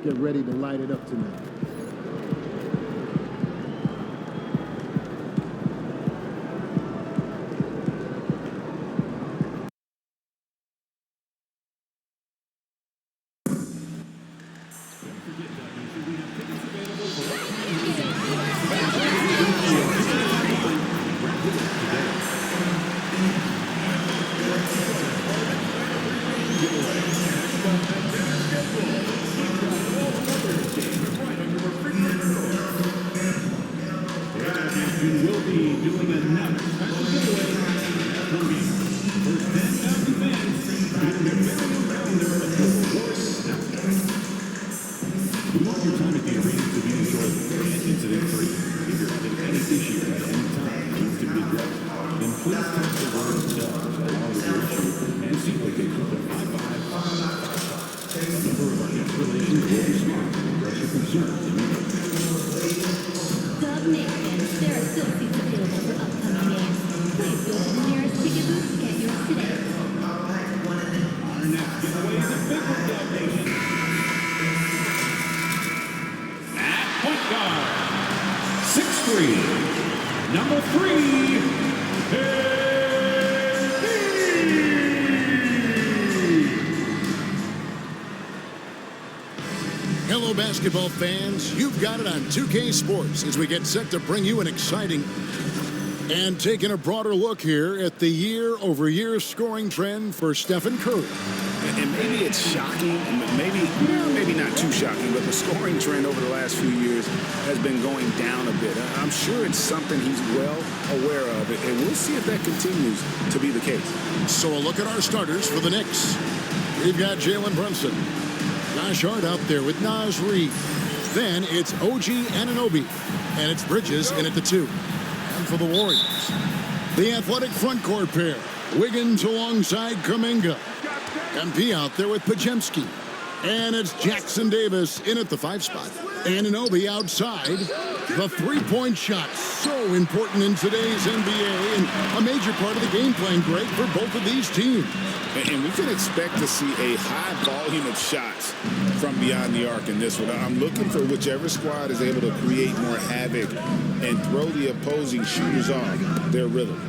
get ready to light it up tonight. Hello, basketball fans. You've got it on 2K Sports as we get set to bring you an exciting and taking a broader look here at the year-over-year scoring trend for Stephen Curry. And maybe it's shocking, maybe not too shocking, but the scoring trend over the last few years has been going down a bit. I'm sure it's something he's well aware of, and we'll see if that continues to be the case. So a look at our starters for the Knicks. We've got Jalen Brunson. Josh Hart out there with Naz Reid. Then it's OG Anunoby, and it's Bridges in at the 2. And for the Warriors, the athletic front court pair, Wiggins alongside Kuminga. MP out there with Pajemski. And it's Jackson Davis in at the 5 spot. Anunoby outside. The three-point shot, so important in today's NBA, and a major part of the game plan, Greg, for both of these teams. And we can expect to see a high volume of shots from beyond the arc in this one. I'm looking for whichever squad is able to create more havoc and throw the opposing shooters off their rhythm.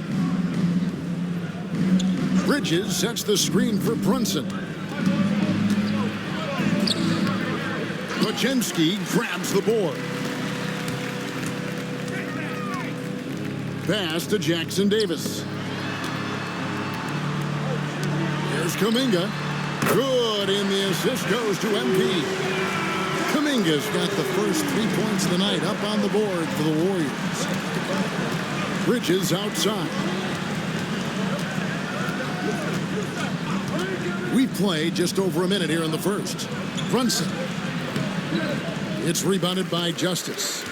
Bridges sets the screen for Brunson. Pajemski grabs the board. Pass to Jackson Davis. Here's Kuminga. Good, and the assist goes to MP. Kuminga's got the first 3 points of the night up on the board for the Warriors. Bridges outside. We play just over a minute here in the first. Brunson. It's rebounded by Justice.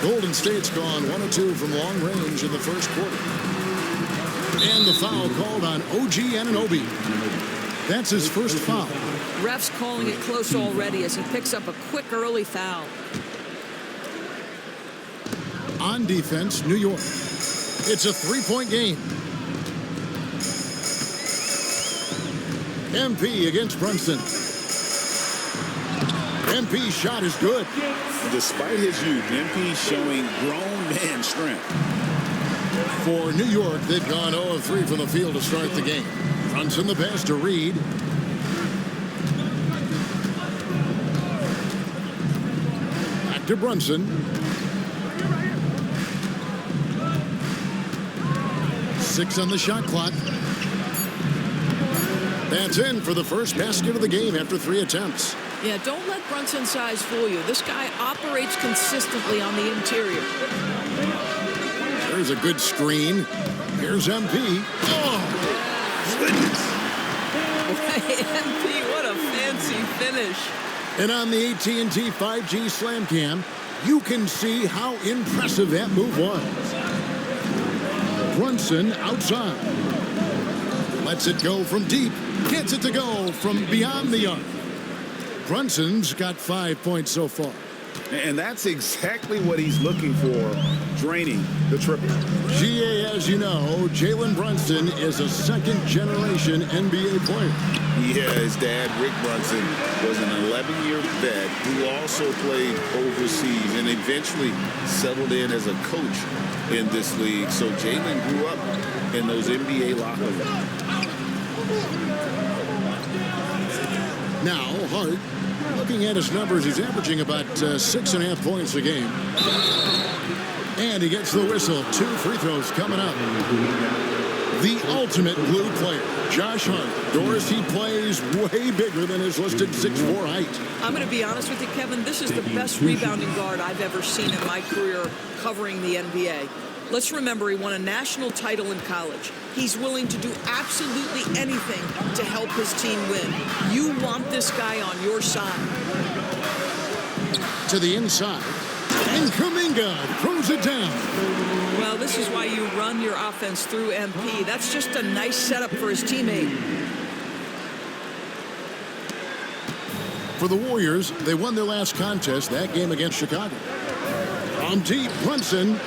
Golden State's gone 1 of 2 from long range in the first quarter. And the foul called on OG Anunoby. That's his first foul. Ref's calling it close already as he picks up a quick early foul. On defense, New York. It's a 3-point game. MP against Brunson. MP's shot is good. Despite his youth, MP showing grown man strength. For New York, they've gone 0 of 3 from the field to start the game. Brunson the pass to Reid. Back to Brunson. 6 on the shot clock. That's in for the first basket of the game after 3 attempts. Yeah, don't let Brunson's size fool you. This guy operates consistently on the interior. There's a good screen. Here's MP. Oh, goodness. MP, what a fancy finish. And on the AT&T 5G Slam Cam, you can see how impressive that move was. Brunson outside. Lets it go from deep. Gets it to go from beyond the arc. Brunson's got 5 points so far. And that's exactly what he's looking for, draining the triple. GA, as you know, Jalen Brunson is a second-generation NBA player. Yeah, his dad, Rick Brunson, was an 11-year vet who also played overseas and eventually settled in as a coach in this league. So Jalen grew up in those NBA locker rooms. Now, Hart, looking at his numbers, he's averaging about 6.5 points a game. And he gets the whistle. 2 free throws coming up. The ultimate blue player, Josh Hart. Doris, he plays way bigger than his listed 6'4" height. I'm going to be honest with you, Kevin. This is the best rebounding guard I've ever seen in my career covering the NBA. Let's remember, he won a national title in college. He's willing to do absolutely anything to help his team win. You want this guy on your side. To the inside. And Kuminga throws it down. Well, this is why you run your offense through MP. That's just a nice setup for his teammate. For the Warriors, they won their last contest, that game against Chicago. From deep, Brunson.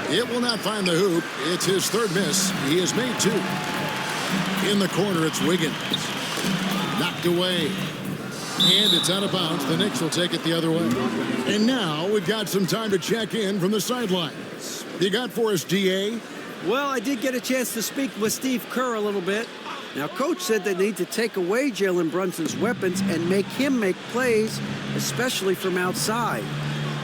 It will not find the hoop. It's his third miss. He has made 2. In the corner, it's Wiggins. Knocked away. And it's out of bounds. The Knicks will take it the other way. And now we've got some time to check in from the sidelines. You got for us, DA? Well, I did get a chance to speak with Steve Kerr a little bit. Now, Coach said they need to take away Jalen Brunson's weapons and make him make plays, especially from outside.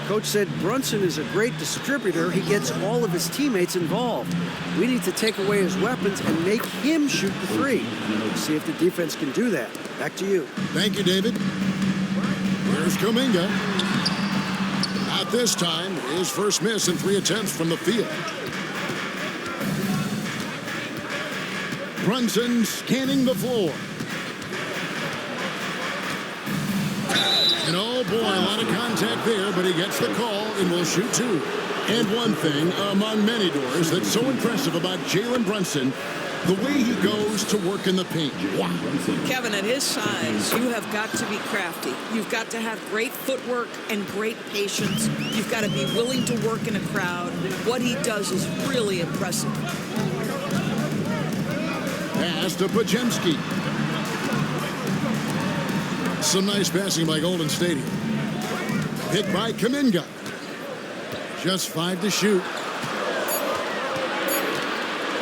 Coach said Brunson is a great distributor. He gets all of his teammates involved. We need to take away his weapons and make him shoot the 3. See if the defense can do that. Back to you. Thank you, David. Here's Kuminga. Not this time. His first miss in 3 attempts from the field. Brunson scanning the floor. And oh boy, a lot of contact there, but he gets the call and will shoot 2. And one thing among many, Doors, that's so impressive about Jalen Brunson, the way he goes to work in the paint. Wow. Kevin, at his size, you have got to be crafty. You've got to have great footwork and great patience. You've got to be willing to work in a crowd. What he does is really impressive. Pass to Pajemski. Some nice passing by Golden Stadium. Hit by Kuminga. Just 5 to shoot.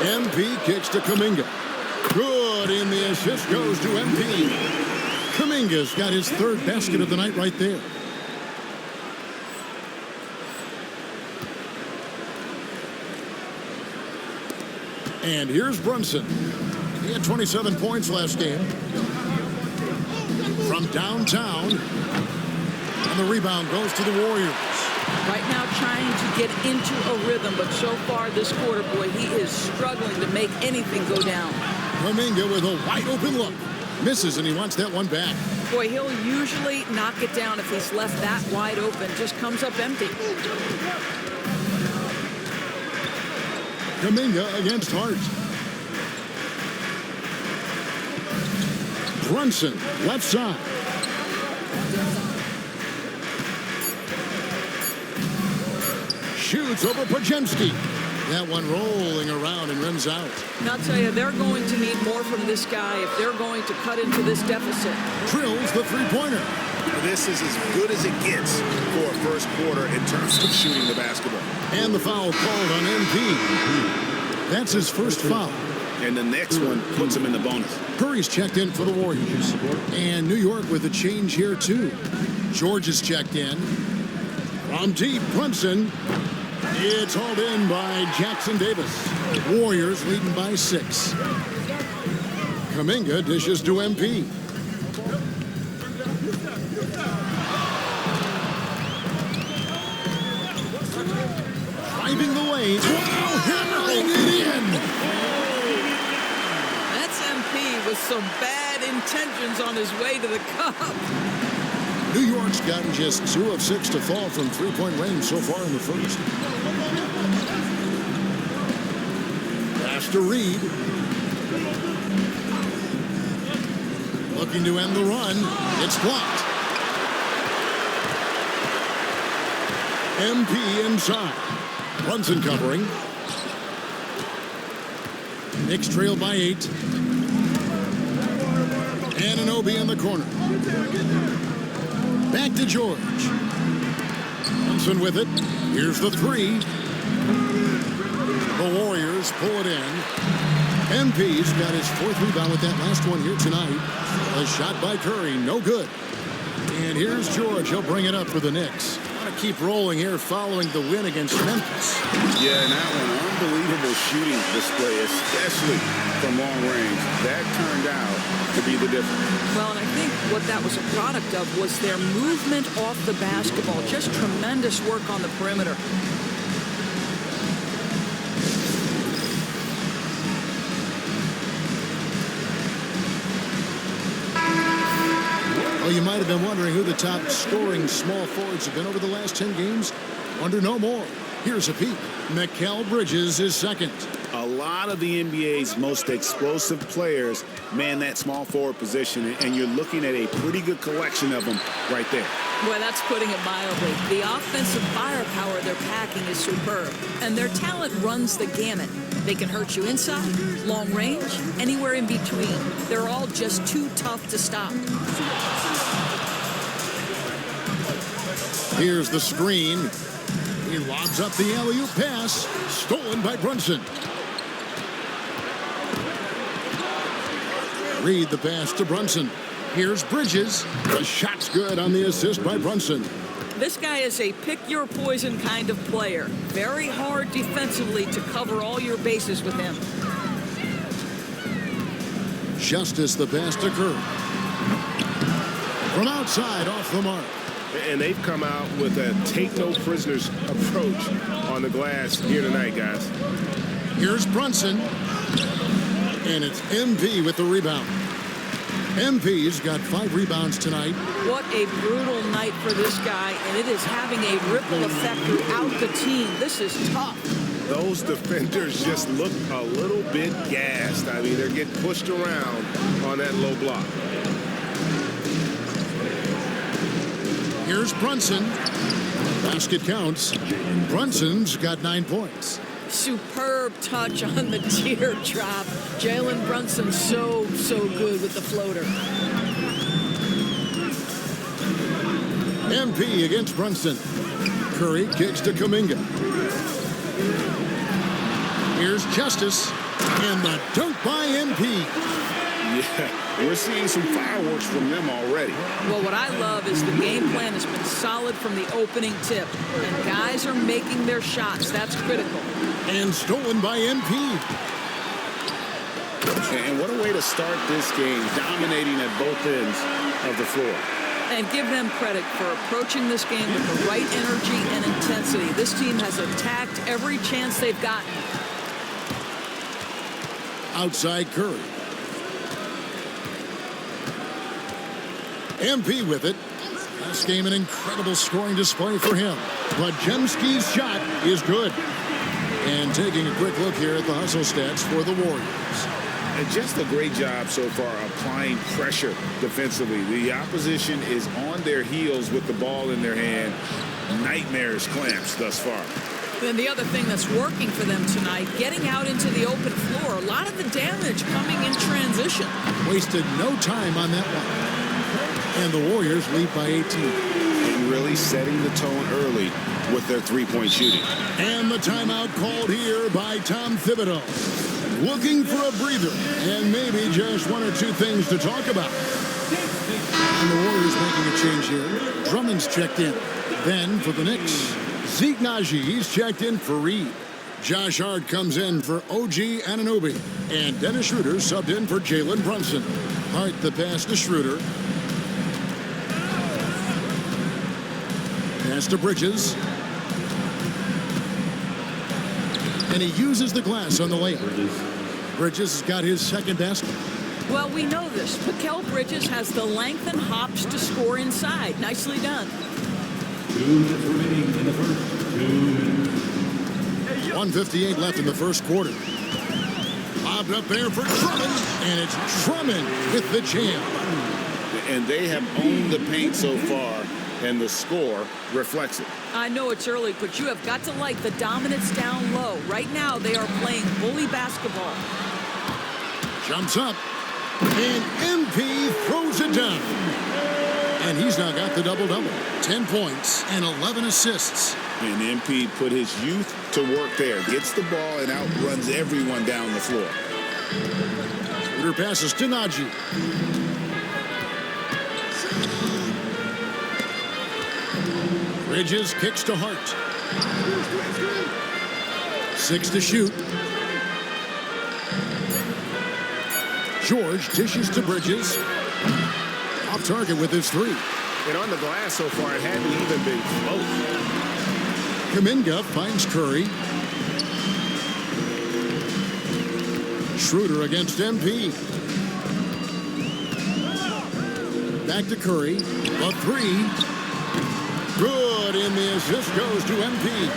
MP kicks to Kuminga. Good, and the assist goes to MP. Kuminga's got his 3rd basket of the night right there. And here's Brunson. He had 27 points last game. From downtown. And the rebound goes to the Warriors. Right now trying to get into a rhythm, but so far this quarter, boy, he is struggling to make anything go down. Kuminga with a wide open look. Misses, and he wants that one back. Boy, he'll usually knock it down if he's left that wide open. Just comes up empty. Kuminga against Hart. Brunson, left side. Shoots over Pajemski. That one rolling around and runs out. And I'll tell you, they're going to need more from this guy if they're going to cut into this deficit. Drills the three-pointer. This is as good as it gets for a first quarter in terms of shooting the basketball. And the foul called on MP. That's his first foul. And the next one puts him in the bonus. Curry's checked in for the Warriors. And New York with a change here, too. George is checked in. From deep, Brunson. It's hauled in by Jackson Davis. Warriors leading by 6. Kuminga dishes to MP. Driving the lane. Wow, hammering it in. That's MP with some bad intentions on his way to the cup. New York's gotten just 2 of 6 to fall from three-point range so far in the first. Pass to Reed. Looking to end the run. It's blocked. MP inside. Brunson covering. Knicks trail by 8. Anunoby in the corner. Back to George. Brunson with it. Here's the 3. The Warriors pull it in. MP's got his 4th rebound with that last one here tonight. A shot by Curry, no good. And here's George. He'll bring it up for the Knicks. Want to keep rolling here following the win against Memphis. Yeah, and that one, unbelievable shooting display, especially from long range. That turned out to be the difference. Well, and I think what that was a product of was their movement off the basketball. Just tremendous work on the perimeter. Well, you might have been wondering who the top scoring small forwards have been over the last 10 games. Wonder no more. Here's a peek. Mikal Bridges is second. A lot of the NBA's most explosive players man that small forward position, and you're looking at a pretty good collection of them right there. Well, that's putting it mildly. The offensive firepower they're packing is superb, and their talent runs the gamut. They can hurt you inside, long range, anywhere in between. They're all just too tough to stop. Here's the screen. He lobs up the alley-oop pass. Stolen by Brunson. Read the pass to Brunson. Here's Bridges. The shot's good on the assist by Brunson. This guy is a pick-your-poison kind of player. Very hard defensively to cover all your bases with him. Justice the pass to Curry. From outside, off the mark. And they've come out with a take-no-prisoners approach on the glass here tonight, guys. Here's Brunson. And it's MP with the rebound. MP's got 5 rebounds tonight. What a brutal night for this guy, and it is having a ripple effect throughout the team. This is tough. Those defenders just look a little bit gassed. I mean, they're getting pushed around on that low block. Here's Brunson. Basket counts. Brunson's got 9 points. Superb touch on the teardrop. Jalen Brunson so good with the floater. MP against Brunson. Curry kicks to Kuminga. Here's Justice. And the dunk by MP. Yeah, we're seeing some fireworks from them already. Well, what I love is the game plan has been solid from the opening tip. And guys are making their shots. That's critical. And stolen by MP. And what a way to start this game, dominating at both ends of the floor. And give them credit for approaching this game with the right energy and intensity. This team has attacked every chance they've gotten. Outside Curry. MP with it. Last game, an incredible scoring display for him. But Jemski's shot is good. And taking a quick look here at the hustle stats for the Warriors. And just a great job so far applying pressure defensively. The opposition is on their heels with the ball in their hand. Nightmares clamps thus far. Then the other thing that's working for them tonight, getting out into the open floor. A lot of the damage coming in transition. Wasted no time on that one. And the Warriors lead by 18. And really setting the tone early with their three-point shooting. And the timeout called here by Tom Thibodeau. Looking for a breather and maybe just 1 or 2 things to talk about. And the Warriors making a change here. Drummond's checked in. Then for the Knicks, Zeke Najee's checked in for Reed. Josh Hart comes in for OG Anunoby. And Dennis Schroeder subbed in for Jalen Brunson. Hart the pass to Schroeder. Pass to Bridges. And he uses the glass on the layup. Bridges has got his second basket. Well, we know this. Mikal Bridges has the length and hops to score inside. Nicely done. 2 minutes remaining in the first. 2 minutes. 1:58 left in the first quarter. Lobbed up there for Drummond. And it's Drummond with the jam. And they have owned the paint so far. and the score reflects it. I know it's early, but you have got to like the dominance down low. Right now, they are playing bully basketball. Jumps up, and MP throws it down. And he's now got the double-double. 10 points and 11 assists. And MP put his youth to work there. Gets the ball and outruns everyone down the floor. Shooter passes to Najee. Bridges kicks to Hart. 6 to shoot. George dishes to Bridges. Off target with his 3. And on the glass so far, it hadn't even been close. Kuminga finds Curry. Schroeder against MP. Back to Curry. The 3. Good, and the assist goes to MP.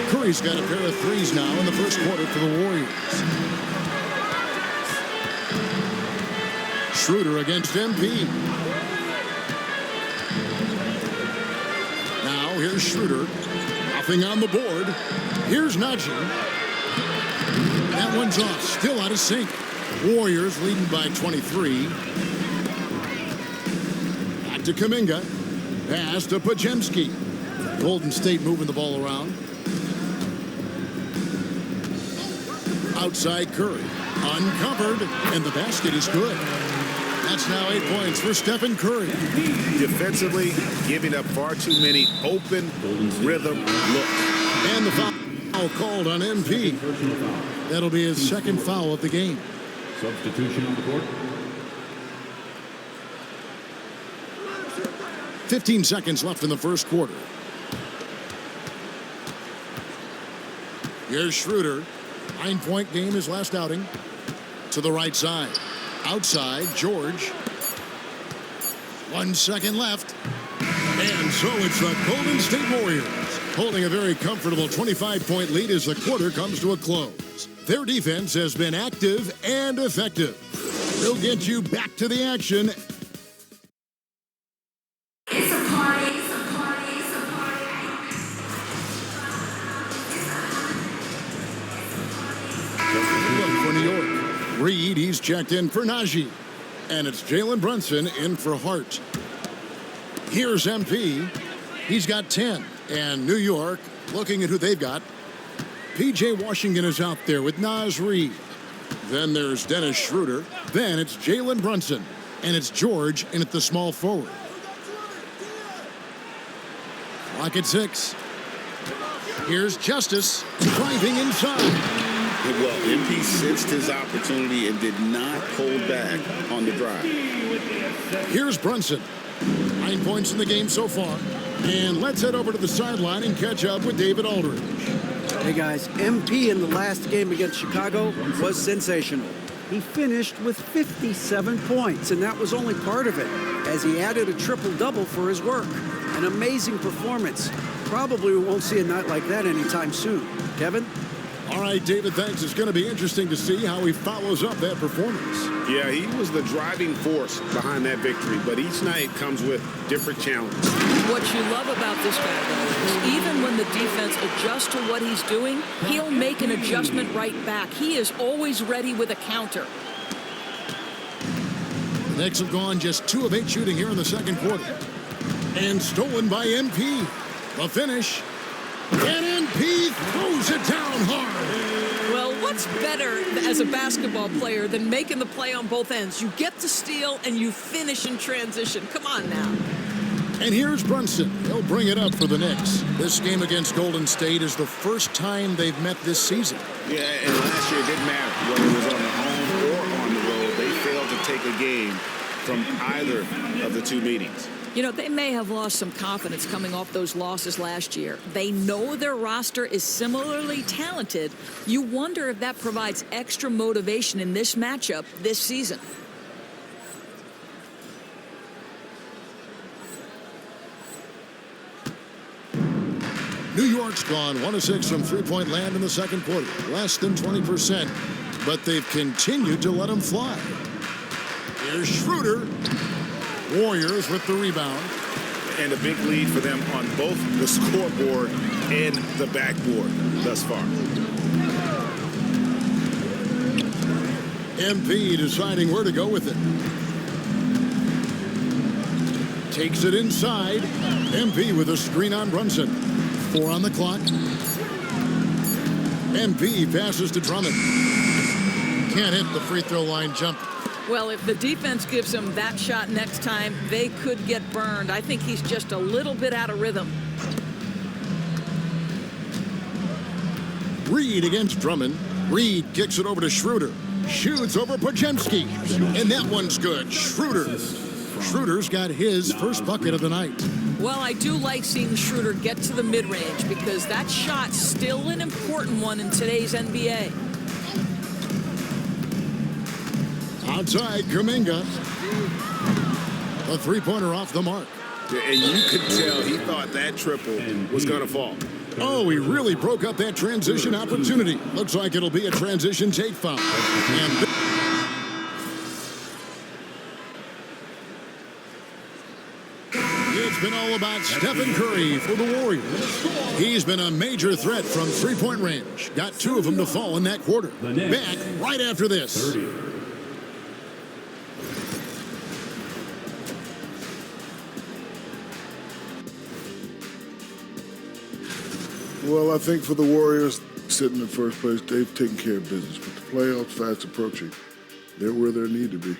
Curry's got a pair of 3s now in the first quarter for the Warriors. Schroeder against MP. Now here's Schroeder. Nothing on the board. Here's Najee. That one's off. Still out of sync. Warriors leading by 23. Back to Kuminga. Pass to Pajemski. Golden State moving the ball around. Outside Curry. Uncovered. And the basket is good. That's now 8 points for Stephen Curry. Defensively, giving up far too many open rhythm looks. And the foul called on MP. That'll be his second foul of the game. Substitution on the court. 15 seconds left in the first quarter. Here's Schroeder. 9-point game his last outing. To the right side. Outside, George. 1 second left. And so it's the Golden State Warriors holding a very comfortable 25-point lead as the quarter comes to a close. Their defense has been active and effective. They'll get you back to the action. It's a party, it's a party, it's a party. Look for New York. Reed, he's checked in for Najee. And it's Jalen Brunson in for Hart. Here's MP. He's got 10. And New York, looking at who they've got. P.J. Washington is out there with Naz Reid. Then there's Dennis Schroeder. Then it's Jalen Brunson. And it's George in at the small forward. Clock at 6. Here's Justice driving inside. Well, MP sensed his opportunity and did not hold back on the drive. Here's Brunson. 9 points in the game so far. And let's head over to the sideline and catch up with David Aldridge. Hey guys, MP in the last game against Chicago was sensational. He finished with 57 points, and that was only part of it, as he added a triple-double for his work. An amazing performance. Probably we won't see a night like that anytime soon. Kevin? All right, David, thanks. It's going to be interesting to see how he follows up that performance. Yeah, he was the driving force behind that victory, but each night comes with different challenges. What you love about this guy, though, is even when the defense adjusts to what he's doing, he'll make an adjustment right back. He is always ready with a counter. The Knicks have gone just 2 of 8 shooting here in the second quarter. And stolen by MP. The finish. And MP throws it down hard. Well, what's better as a basketball player than making the play on both ends? You get to steal and you finish in transition. Come on now. And here's Brunson. He'll bring it up for the Knicks. This game against Golden State is the first time they've met this season. Yeah, and last year it didn't matter whether it was on the home or on the road. They failed to take a game from either of the two meetings. You know, they may have lost some confidence coming off those losses last year. They know their roster is similarly talented. You wonder if that provides extra motivation in this matchup this season. New York's gone 1 of 6 from three-point land in the second quarter. Less than 20%. But they've continued to let them fly. Here's Schroeder. Warriors with the rebound. and a big lead for them on both the scoreboard and the backboard thus far. MP deciding where to go with it. Takes it inside. MP with a screen on Brunson. 4 on the clock. MP passes to Drummond. Can't hit the free throw line jump. Well, if the defense gives him that shot next time, they could get burned. I think he's just a little bit out of rhythm. Reed against Drummond. Reed kicks it over to Schroeder. Shoots over Pajemski. And that one's good. Schroeder's got his first bucket of the night. Well, I do like seeing Schroeder get to the mid-range because that shot's still an important one in today's NBA. Outside, Kuminga. A three-pointer off the mark. And you could tell he thought that triple was going to fall. Oh, he really broke up that transition opportunity. Looks like it'll be a transition take foul. And it's been all about Stephen Curry for the Warriors. He's been a major threat from three-point range. Got 2 of them to fall in that quarter. Back right after this. Well, I think for the Warriors, sitting in first place, they've taken care of business. But the playoffs fast approaching. They're where they need to be.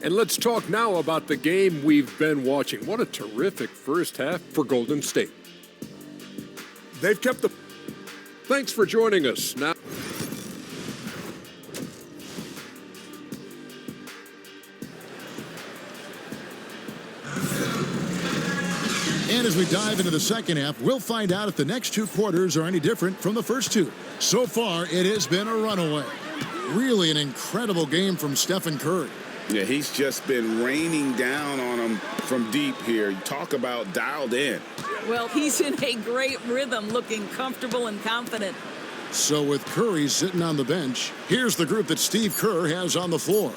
And let's talk now about the game we've been watching. What a terrific first half for Golden State. They've kept the... Thanks for joining us. Now... And as we dive into the second half, we'll find out if the next 2 quarters are any different from the first 2. So far, it has been a runaway. Really an incredible game from Stephen Curry. Yeah, he's just been raining down on them from deep here. Talk about dialed in. Well, he's in a great rhythm, looking comfortable and confident. So with Curry sitting on the bench, here's the group that Steve Kerr has on the floor.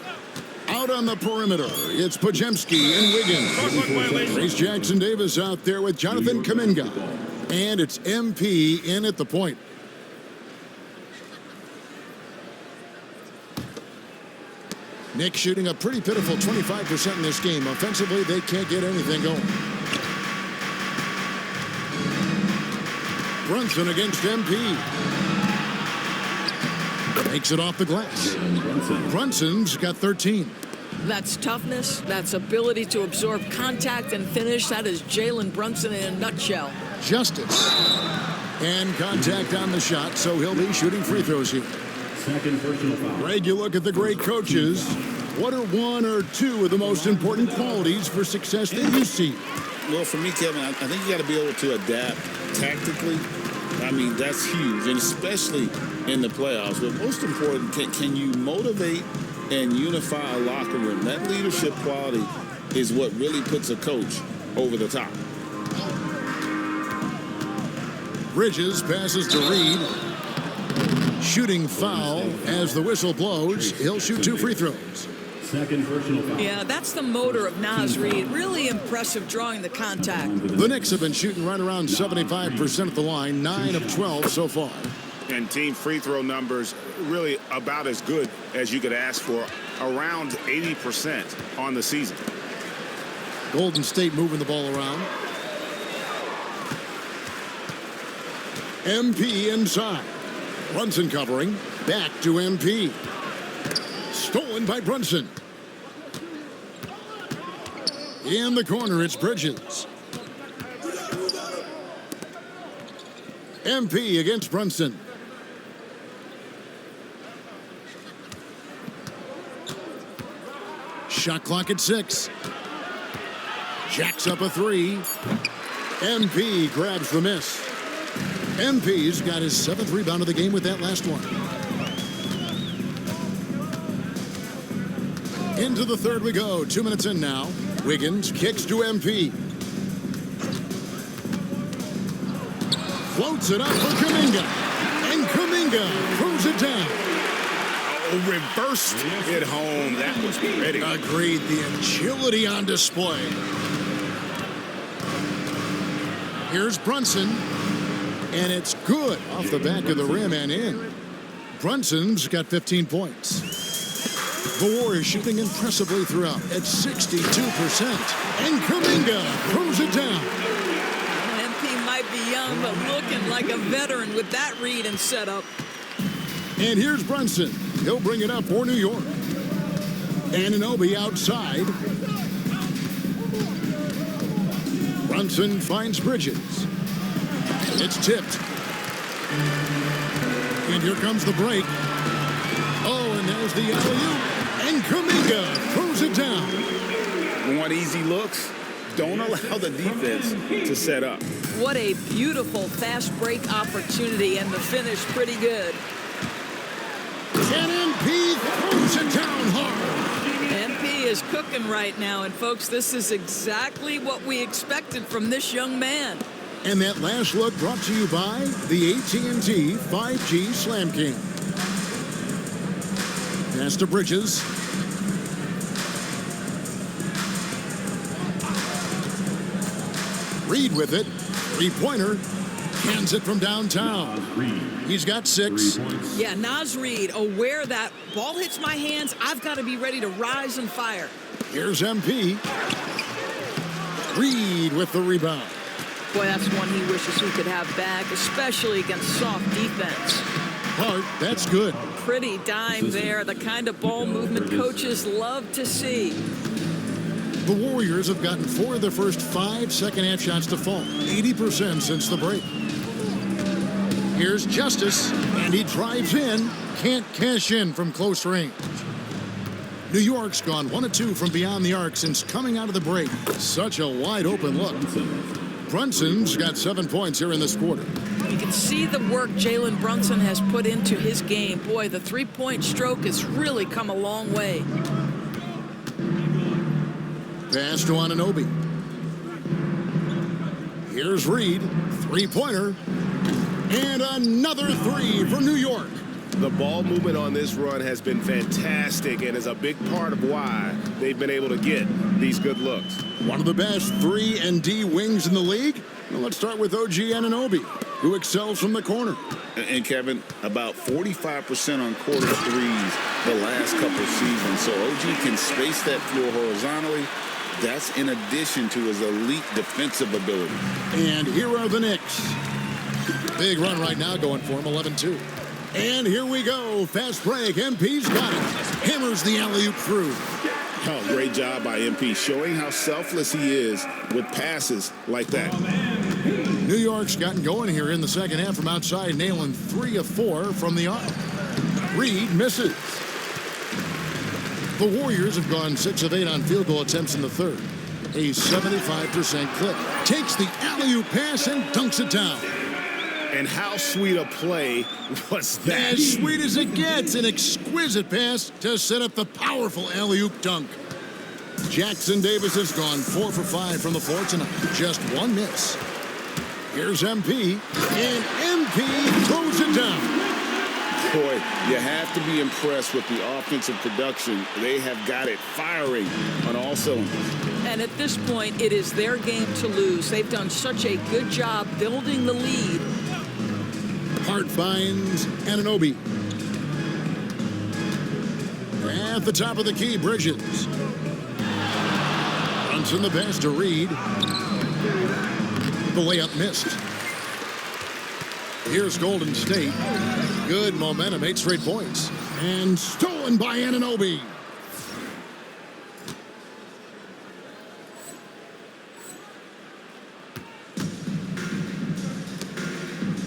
Out on the perimeter, it's Pajemski and Wiggins. Race Jackson Davis out there with Jonathan Kuminga. And it's MP in at the point. Knicks shooting a pretty pitiful 25% in this game. Offensively, they can't get anything going. Brunson against MP. Makes it off the glass. Brunson's got 13. That's toughness. That's ability to absorb contact and finish. That is Jalen Brunson in a nutshell. Justice. And contact on the shot, so he'll be shooting free throws here. Second personal foul. Greg, you look at the great coaches. What are 1 or 2 of the most important qualities for success that you see? Well, for me, Kevin, I think you got to be able to adapt tactically. I mean, that's huge, and especially in the playoffs. But most important, can you motivate and unify a locker room? That leadership quality is what really puts a coach over the top. Bridges passes to Reed. Shooting foul as the whistle blows. He'll shoot 2 free throws. Second personal foul. Yeah, that's the motor of Naz Reid. Really impressive drawing the contact. The Knicks have been shooting right around 75% at the line, 9 of 12 so far. And team free throw numbers really about as good as you could ask for, around 80% on the season. Golden State moving the ball around. MP inside. Brunson covering. Back to MP. Stolen by Brunson. In the corner, it's Bridges. MP against Brunson. Shot clock at 6. Jacks up a 3. MP grabs the miss. MP's got his 7th rebound of the game with that last one. Into the third we go. 2 minutes in now. Wiggins kicks to MP. Floats it up for Kuminga. And Kuminga throws it down. reversed it home. That was pretty. Agreed. The agility on display. Here's Brunson, and it's good off the back of the rim and in. Brunson's got 15 points. The Warriors shooting impressively throughout at 62%. And Kuminga throws it down. MP might be young, but looking like a veteran with that read and setup. And here's Brunson. He'll bring it up for New York. Anunoby outside. Brunson finds Bridges. It's tipped. And here comes the break. Oh, and there's the alley-oop. And Kuminga throws it down. Want easy looks? Don't allow the defense to set up. What a beautiful fast break opportunity, and the finish pretty good. And MP throws it down hard. MP is cooking right now, and folks, this is exactly what we expected from this young man. And that last look brought to you by the AT&T 5G Slam Cam. Pass to Bridges. Reed with it. Three-pointer. Hands it from downtown. He's got 6. Yeah, Naz Reid, aware that ball hits my hands, I've got to be ready to rise and fire. Here's MP. Reed with the rebound. Boy, that's one he wishes he could have back, especially against soft defense. Hart, that's good. Pretty dime there, the kind of ball movement coaches love to see. The Warriors have gotten 4 of their first 5 second-half shots to fall, 80% since the break. Here's Justice, and he drives in, can't cash in from close range. New York's gone 1 of 2 from beyond the arc since coming out of the break. Such a wide-open look. Brunson's got 7 points here in this quarter. You can see the work Jalen Brunson has put into his game. Boy, the three-point stroke has really come a long way. Pass to Anunoby. Here's Reed, three-pointer, and another 3 for New York. The ball movement on this run has been fantastic and is a big part of why they've been able to get these good looks. One of the best 3-and-D wings in the league. Well, let's start with OG Anunoby, who excels from the corner. And Kevin, about 45% on quarter threes the last couple seasons. So OG can space that floor horizontally. That's in addition to his elite defensive ability. And here are the Knicks. Big run right now going for him, 11-2. And here we go. Fast break. MP's got it. Hammers the alley-oop through. Oh, great job by MP, showing how selfless he is with passes like that. New York's gotten going here in the second half from outside, nailing 3 of 4 from the arc. Reed misses. The Warriors have gone 6 of 8 on field goal attempts in the third. A 75% clip. Takes the alley-oop pass and dunks it down. And how sweet a play was that? As sweet as it gets, an exquisite pass to set up the powerful alley-oop dunk. Jackson Davis has gone 4 for 5 from the floor tonight. Just 1 miss. Here's MP, and MP throws it down. Boy, you have to be impressed with the offensive production. They have got it firing on all cylinders. And at this point, it is their game to lose. They've done such a good job building the lead. Hart finds Anunoby. At the top of the key, Bridges. Runs in the pass to Reed. The layup missed. Here's Golden State. Good momentum, 8 straight points. And stolen by Anunoby.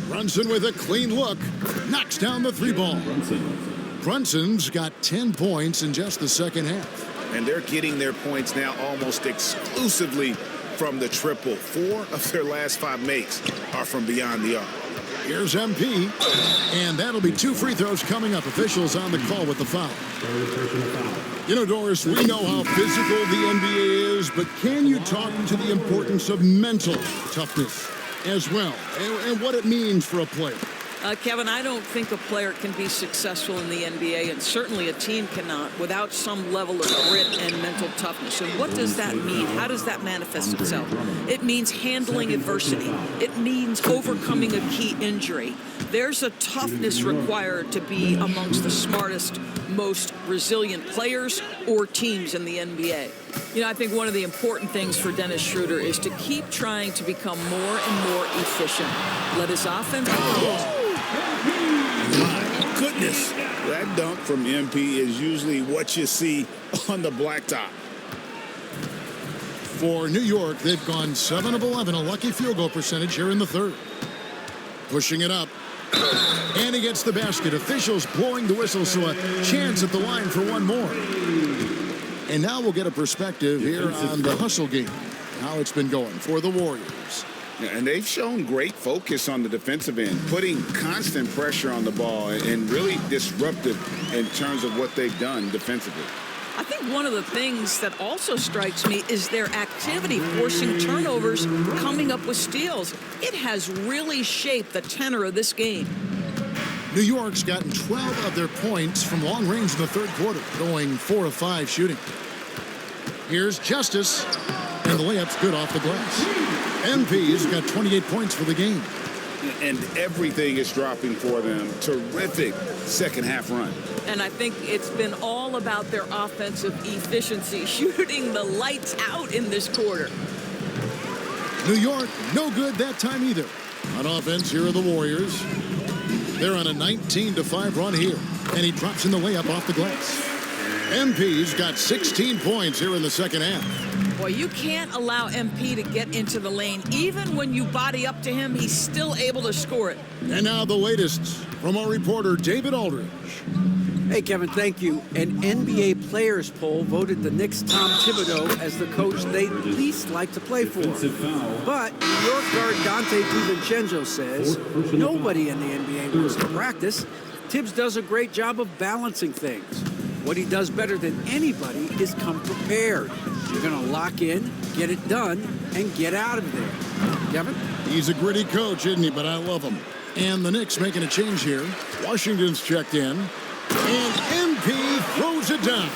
Brunson with a clean look. Knocks down the 3-ball. Brunson's got 10 points in just the second half. And they're getting their points now almost exclusively from the triple. 4 of their last 5 makes are from beyond the arc. Here's MP, and that'll be 2 free throws coming up. Officials on the call with the foul. You know, Doris, we know how physical the NBA is, but can you talk to the importance of mental toughness as well, and what it means for a player? Kevin, I don't think a player can be successful in the NBA, and certainly a team cannot, without some level of grit and mental toughness. And what does that mean? How does that manifest itself? It means handling adversity. It means overcoming a key injury. There's a toughness required to be amongst the smartest, most resilient players or teams in the NBA. You know, I think one of the important things for Dennis Schroeder is to keep trying to become more and more efficient. Let his offense... My goodness, that dunk from MP is usually what you see on the blacktop. For New York, they've gone 7 of 11, a lucky field goal percentage here in the third. Pushing it up. And he gets the basket. Officials blowing the whistle, so a chance at the line for one more. And now we'll get a perspective here on the hustle game, how it's been going for the Warriors. Yeah, and they've shown great focus on the defensive end, putting constant pressure on the ball and really disruptive in terms of what they've done defensively. I think one of the things that also strikes me is their activity, forcing turnovers, coming up with steals. It has really shaped the tenor of this game. New York's gotten 12 of their points from long range in the third quarter, going 4 of 5 shooting. Here's Justice, and the layup's good off the glass. MP's got 28 points for the game. And everything is dropping for them. Terrific second half run. And I think it's been all about their offensive efficiency, shooting the lights out in this quarter. New York, no good that time either. On offense, here are the Warriors. They're on a 19-5 run here. And he drops in the layup off the glass. MP's got 16 points here in the second half. Boy, you can't allow MP to get into the lane. Even when you body up to him, he's still able to score it. And now the latest from our reporter, David Aldridge. Hey, Kevin, thank you. An NBA players poll voted the Knicks' Tom Thibodeau as the coach they least like to play for. But New York guard Dante DiVincenzo says nobody in the NBA wants to practice. Tibbs does a great job of balancing things. What he does better than anybody is come prepared. You're going to lock in, get it done, and get out of there. Kevin? He's a gritty coach, isn't he? But I love him. And the Knicks making a change here. Washington's checked in. And MP throws it down.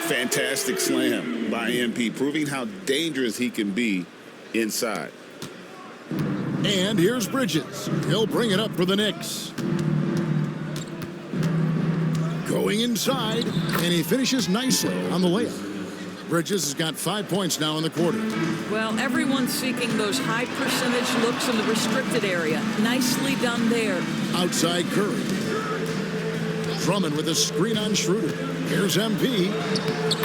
Fantastic slam by MP, proving how dangerous he can be inside. And here's Bridges. He'll bring it up for the Knicks. Going inside, and he finishes nicely on the layup. Bridges has got 5 points now in the quarter. Well, everyone's seeking those high percentage looks in the restricted area. Nicely done there. Outside Curry. Drummond with a screen on Schroeder. Here's MP.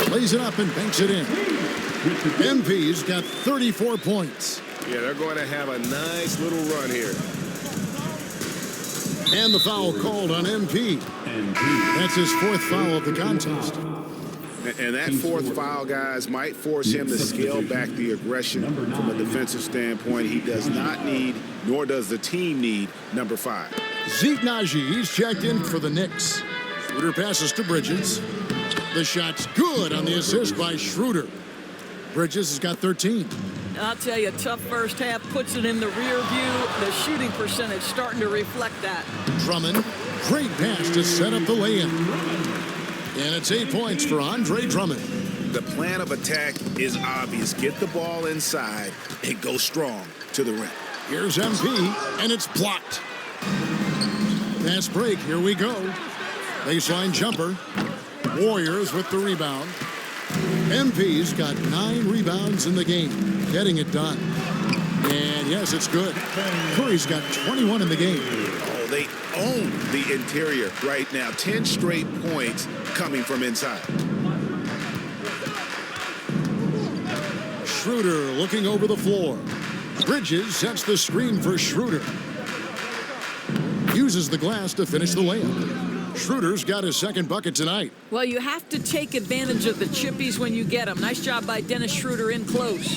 Plays it up and banks it in. MP's got 34 points. Yeah, they're going to have a nice little run here. And the foul called on MP. That's his 4th foul of the contest. And that 4th foul, guys, might force him to scale back the aggression from a defensive standpoint. He does not need, nor does the team need, number 5. Zeke Naji, he's checked in for the Knicks. Schroeder passes to Bridges. The shot's good on the assist by Schroeder. Bridges has got 13. I'll tell you, tough first half, puts it in the rear view. The shooting percentage starting to reflect that. Drummond, great pass to set up the lay-in. And it's 8 points for Andre Drummond. The plan of attack is obvious. Get the ball inside and go strong to the rim. Here's MP, and it's blocked. Fast break, here we go. Baseline jumper. Warriors with the rebound. MP's got 9 rebounds in the game, getting it done. And yes, it's good. Curry's got 21 in the game. Oh, they own the interior right now. 10 straight points coming from inside. Schroeder looking over the floor. Bridges sets the screen for Schroeder. Uses the glass to finish the layup. Schroeder's got his 2nd bucket tonight. Well, you have to take advantage of the chippies when you get them. Nice job by Dennis Schroeder in close.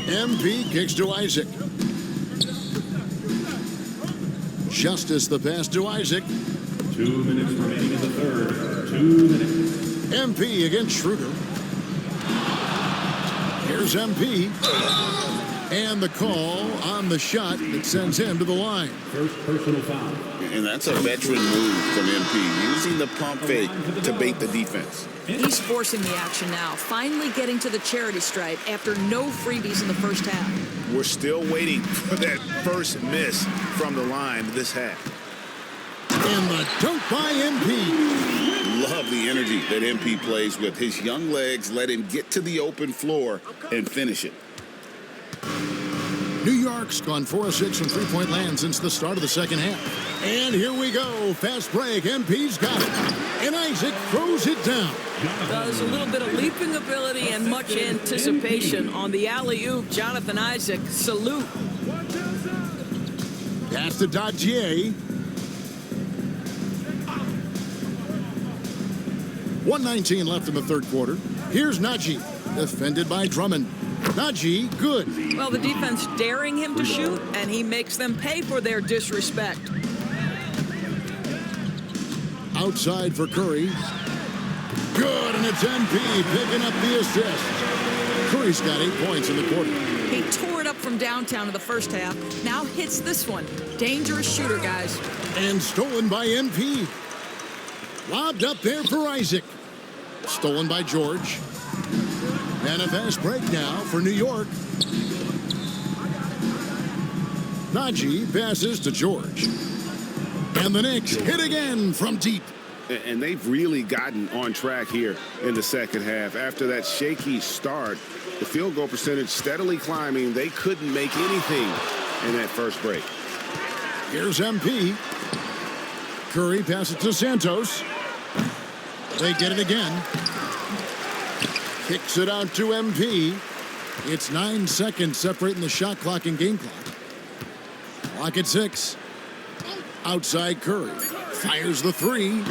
MP kicks to Isaac. Justice the pass to Isaac. 2 minutes remaining in the third. 2 minutes. MP against Schroeder. Here's MP. And the call on the shot that sends him to the line. First personal foul. And that's a veteran move from MP, using the pump fake to bait the defense. He's forcing the action now, finally getting to the charity stripe after no freebies in the first half. We're still waiting for that first miss from the line this half. And the dunk by MP. Love the energy that MP plays with. His young legs let him get to the open floor and finish it. New York's gone 4 of 6 from three-point land since the start of the second half. And here we go. Fast break. MP's got it. And Isaac throws it down. Does a little bit of leaping ability and much anticipation on the alley-oop. Jonathan Isaac, salute. Pass to Dodgier. 1:19 left in the third quarter. Here's Najee, defended by Drummond. Najee, good. Well, the defense daring him to shoot, and he makes them pay for their disrespect. Outside for Curry. Good, and it's MP picking up the assist. Curry's got 8 points in the quarter. He tore it up from downtown in the first half. Now hits this one. Dangerous shooter, guys. And stolen by MP. Lobbed up there for Isaac. Stolen by George. And a fast break now for New York. Najee passes to George. And the Knicks hit again from deep. And they've really gotten on track here in the second half. After that shaky start, the field goal percentage steadily climbing. They couldn't make anything in that first break. Here's MP. Curry passes to Santos. They get it again. Kicks it out to MP. It's 9 seconds separating the shot clock and game clock. Clock at 6. Outside Curry. Fires the three.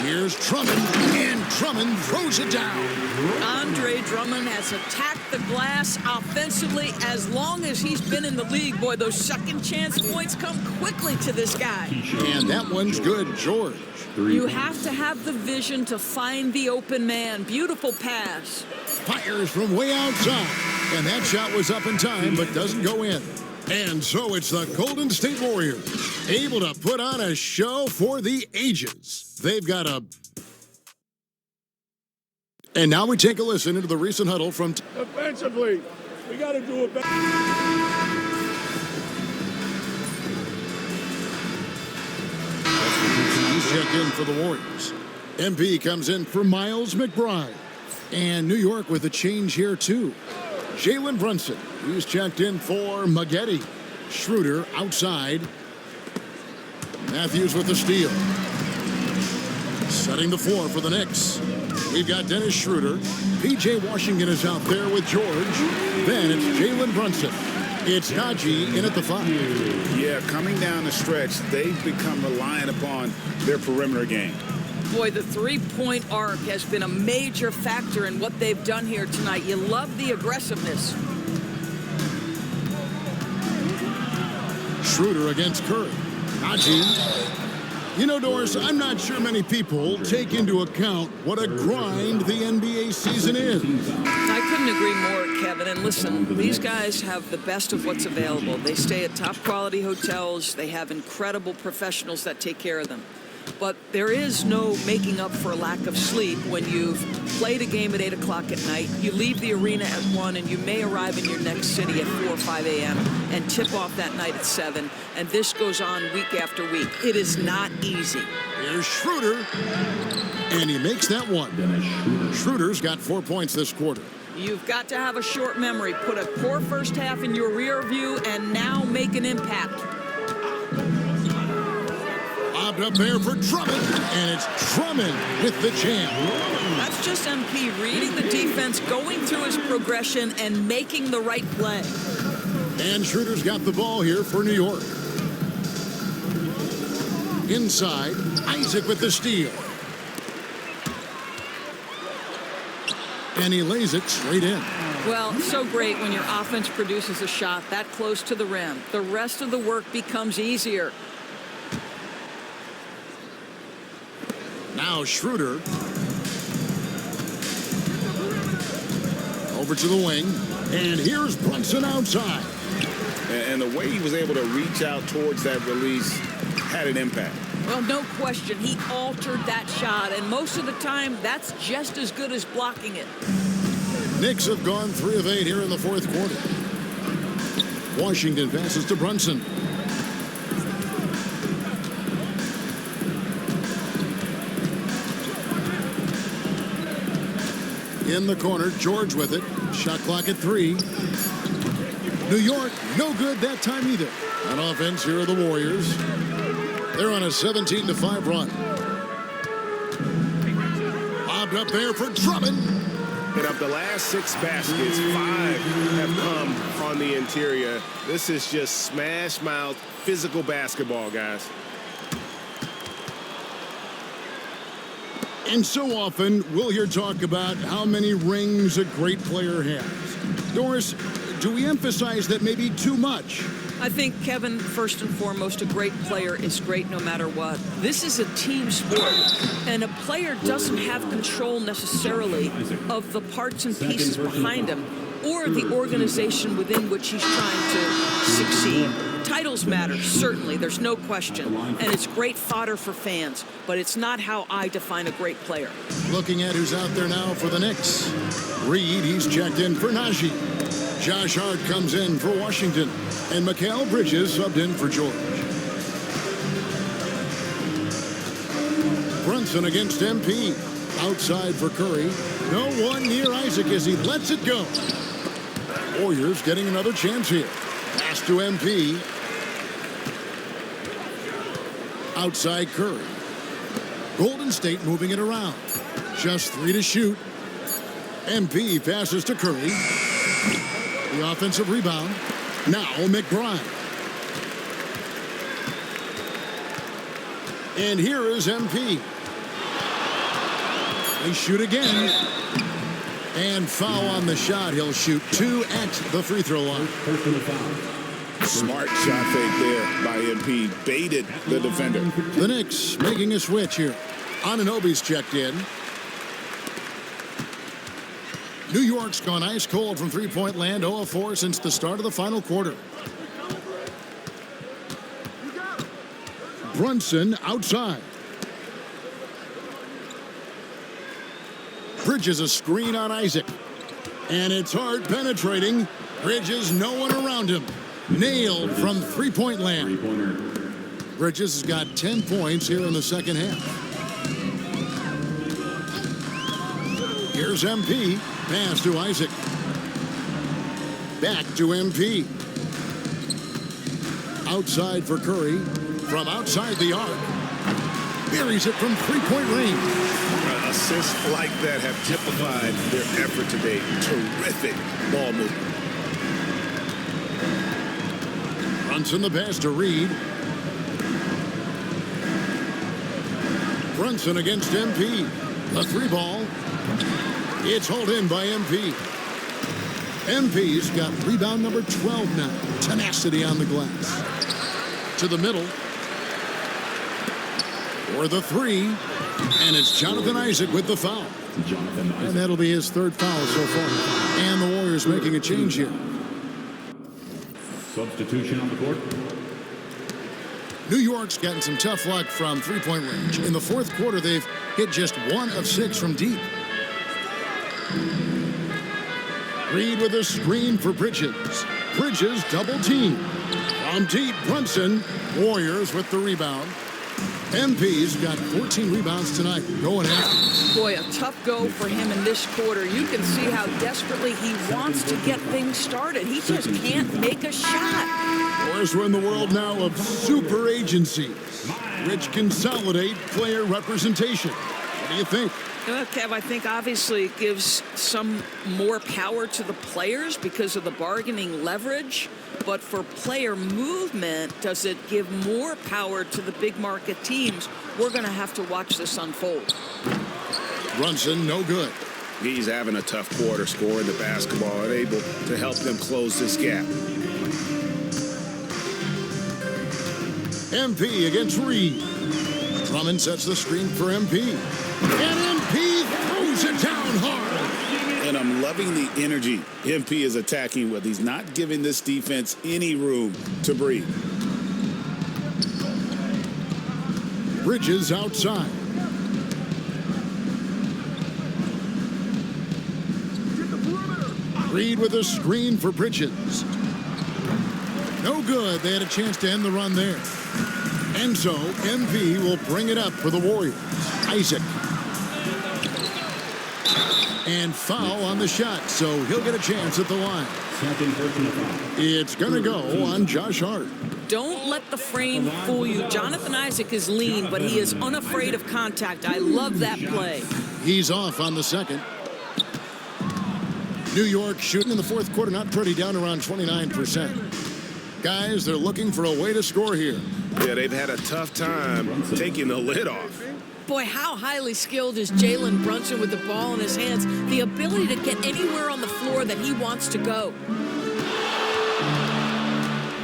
Here's Drummond. And Drummond throws it down. Andre Drummond has attacked the glass offensively as long as he's been in the league. Boy, those second chance points come quickly to this guy. And that one's good, George. You have to have the vision to find the open man. Beautiful pass. Fires from way outside. And that shot was up in time, but doesn't go in. And so it's the Golden State Warriors, able to put on a show for the ages. They've got a... And now we take a listen into the recent huddle from... Offensively, we got to do it better. He's checked in for the Warriors. MP comes in for Miles McBride. And New York with a change here, too. Jalen Brunson, he's checked in for Maggette. Schroeder outside. Matthews with the steal. Setting the floor for the Knicks. We've got Dennis Schroeder. P.J. Washington is out there with George. Then it's Jalen Brunson. It's Najee in at the 5. Yeah, coming down the stretch, they've become reliant upon their perimeter game. Boy, the three-point arc has been a major factor in what they've done here tonight. You love the aggressiveness. Schroeder against Curry. Najee. You know, Doris, I'm not sure many people take into account what a grind the NBA season is. I couldn't agree more, Kevin. And listen, these guys have the best of what's available. They stay at top-quality hotels. They have incredible professionals that take care of them. But there is no making up for a lack of sleep when you've played a game at 8 o'clock at night, you leave the arena at 1, and you may arrive in your next city at 4 or 5 a.m. and tip off that night at 7. And this goes on week after week. It is not easy. Here's Schroeder, and he makes that one. Schroeder's got 4 points this quarter. You've got to have a short memory. Put a poor first half in your rear view and now make an impact. Up there for Drummond, and it's Drummond with the jam. That's just MP reading the defense, going through his progression, and making the right play. And Schroeder's got the ball here for New York. Inside, Isaac with the steal. And he lays it straight in. Well, so great when your offense produces a shot that close to the rim. The rest of the work becomes easier. Now Schroeder. Over to the wing. And here's Brunson outside. And the way he was able to reach out towards that release had an impact. Well, no question. He altered that shot, and most of the time, that's just as good as blocking it. Knicks have gone 3 of 8 here in the fourth quarter. Washington passes to Brunson. In the corner, George with it. Shot clock at 3. New York, no good that time either. On offense, here are the Warriors. They're on a 17-5 run. Lobbed up there for Drummond. And of the last 6 baskets, 5 have come on the interior. This is just smash mouth, physical basketball, guys. And so often, we'll hear talk about how many rings a great player has. Doris, do we emphasize that maybe too much? I think, Kevin, first and foremost, a great player is great no matter what. This is a team sport, and a player doesn't have control necessarily of the parts and pieces behind him or the organization within which he's trying to succeed. Titles matter, certainly, there's no question, and it's great fodder for fans, but it's not how I define a great player. Looking at who's out there now for the Knicks. Reed, he's checked in for Najee. Josh Hart comes in for Washington, and Mikal Bridges subbed in for George. Brunson against MP. Outside for Curry. No one near Isaac as he lets it go. Warriors getting another chance here. Pass to MP. Outside Curry. Golden State moving it around. Just 3 to shoot. MP passes to Curry. The offensive rebound. Now McBride. And here is MP. They shoot again. And foul on the shot. He'll shoot 2 at the free throw line. Smart shot fake there by MP. Baited the defender. The Knicks making a switch here. Anunoby's checked in. New York's gone ice cold from three-point land, 0 of 4 since the start of the final quarter. Brunson outside. Bridges a screen on Isaac. And it's hard penetrating. Bridges, no one around him. Nailed from three-point land. Bridges has got 10 points here in the second half. Here's MP. Pass to Isaac. Back to MP. Outside for Curry. From outside the arc. Buries it from three-point range. Assists like that have typified their effort today. Terrific ball movement. Brunson the pass to Reed. Brunson against MP. The 3-ball. It's hauled in by MP. MP's got rebound number 12 now. Tenacity on the glass. To the middle. For the 3. And it's Jonathan Isaac with the foul. And that'll be his 3rd foul so far. And the Warriors making a change here. Substitution on the court. New York's gotten some tough luck from three-point range. In the fourth quarter, they've hit just 1 of 6 from deep. Reed with a screen for Bridges. Bridges double team. From deep, Brunson. Warriors with the rebound. MP's got 14 rebounds tonight. Going after. Boy, a tough go for him in this quarter. You can see how desperately he wants to get things started. He just can't make a shot. Of course, we're in the world now of super agencies, which consolidate player representation. What do you think? Well, Kev, I think obviously it gives some more power to the players because of the bargaining leverage. But for player movement, does it give more power to the big market teams? We're going to have to watch this unfold. Brunson, no good. He's having a tough quarter, scoring the basketball and able to help them close this gap. MP against Reed. Drummond sets the screen for MP. And MP throws it down hard. And I'm loving the energy MP is attacking with. He's not giving this defense any room to breathe. Bridges outside. Reed with a screen for Bridges. No good. They had a chance to end the run there. And so MP will bring it up for the Warriors. Isaac. And foul on the shot, so he'll get a chance at the line. It's going to go on Josh Hart. Don't let the frame fool you. Jonathan Isaac is lean, but he is unafraid of contact. I love that play. He's off on the second. New York shooting in the fourth quarter, not pretty, down around 29%. Guys, they're looking for a way to score here. Yeah, they've had a tough time taking the lid off. Boy, how highly skilled is Jalen Brunson with the ball in his hands? The ability to get anywhere on the floor that he wants to go.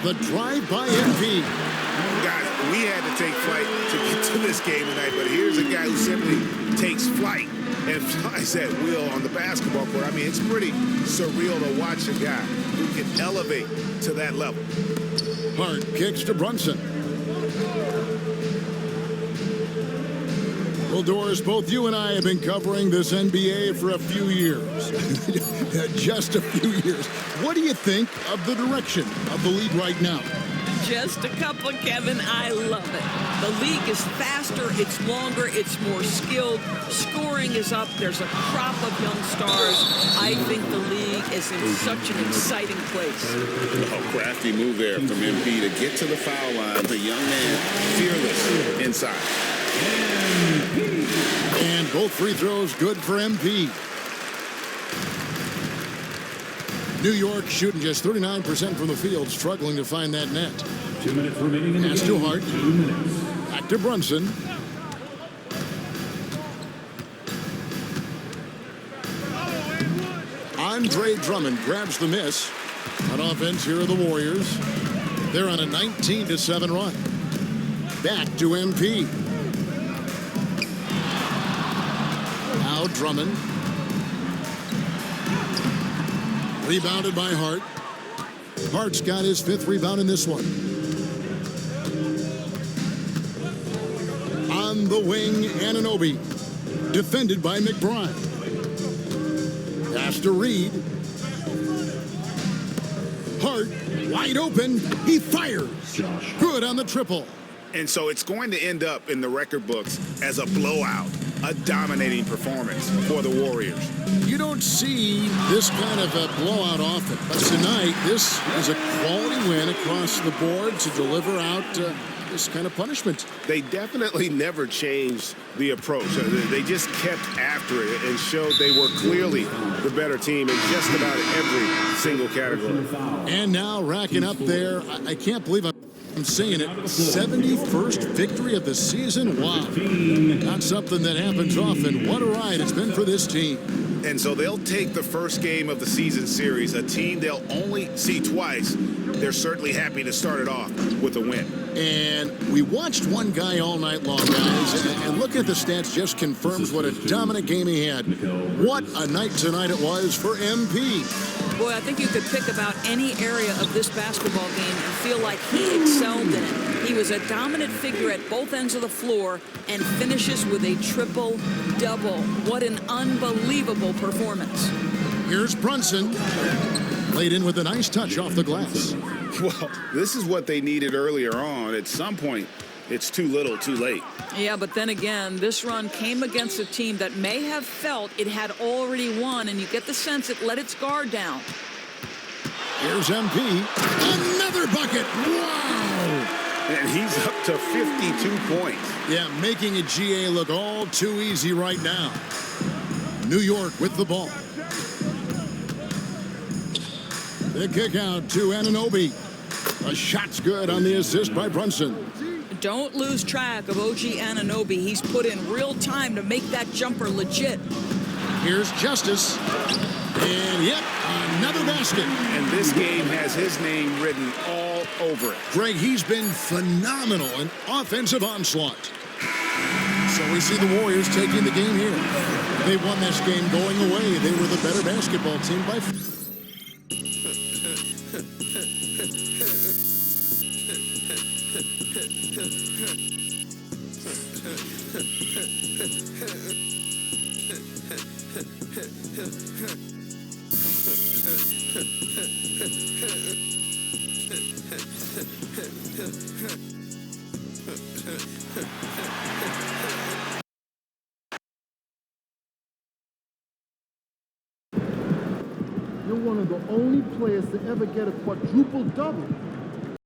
The drive by MP. Guys, we had to take flight to get to this game tonight, but here's a guy who simply takes flight and flies at will on the basketball court. I mean, it's pretty surreal to watch a guy who can elevate to that level. Hart kicks to Brunson. Well, Doris, both you and I have been covering this NBA for a few years. Just a few years. What do you think of the direction of the league right now? Just a couple, Kevin. I love it. The league is faster, it's longer, it's more skilled. Scoring is up. There's a crop of young stars. I think the league is in such an exciting place. A crafty move there from MP to get to the foul line. The young man, fearless inside. And both free throws good for MP. New York shooting just 39% from the field, struggling to find that net. 2 minutes remaining in the Pass game. to Hart. 2 minutes. Back to Brunson. Andre Drummond grabs the miss. On offense, here are the Warriors. They're on a 19-7 run. Back to MP. Now Drummond. Rebounded by Hart. Hart's got his 5th rebound in this one. On the wing, Anunoby. Defended by McBride. Pass to Reed. Hart, wide open. He fires. Good on the triple. And so it's going to end up in the record books as a blowout, a dominating performance for the Warriors. You don't see this kind of a blowout often, but tonight this is a quality win across the board to deliver out this kind of punishment. They definitely never changed the approach. They just kept after it and showed they were clearly the better team in just about every single category. And now racking up there, I can't believe I'm saying it, 71st victory of the season. Wow. Not something that happens often. What a ride it's been for this team. And so they'll take the first game of the season series, a team they'll only see twice. They're certainly happy to start it off with a win. And we watched one guy all night long, guys, and looking at the stats just confirms what a dominant game he had. What a night tonight it was for MP. Boy, I think you could pick about any area of this basketball game and feel like he excelled in it. He was a dominant figure at both ends of the floor and finishes with a triple-double. What an unbelievable performance. Here's Brunson. Laid in with a nice touch off the glass. Well, this is what they needed earlier on. At some point, it's too little, too late. Yeah, but then again, this run came against a team that may have felt it had already won, and you get the sense it let its guard down. Here's MP. Another bucket. Wow. And he's up to 52 points. Yeah, making a GA look all too easy right now. New York with the ball. The kick out to Anunoby. A shot's good on the assist by Brunson. Don't lose track of OG Anunoby. He's put in real time to make that jumper legit. Here's Justice. And yep, another basket. And this game has his name written all over it. Greg, he's been phenomenal in offensive onslaught. So we see the Warriors taking the game here. They won this game going away. They were the better basketball team by... You're one of the only players to ever get a quadruple-double.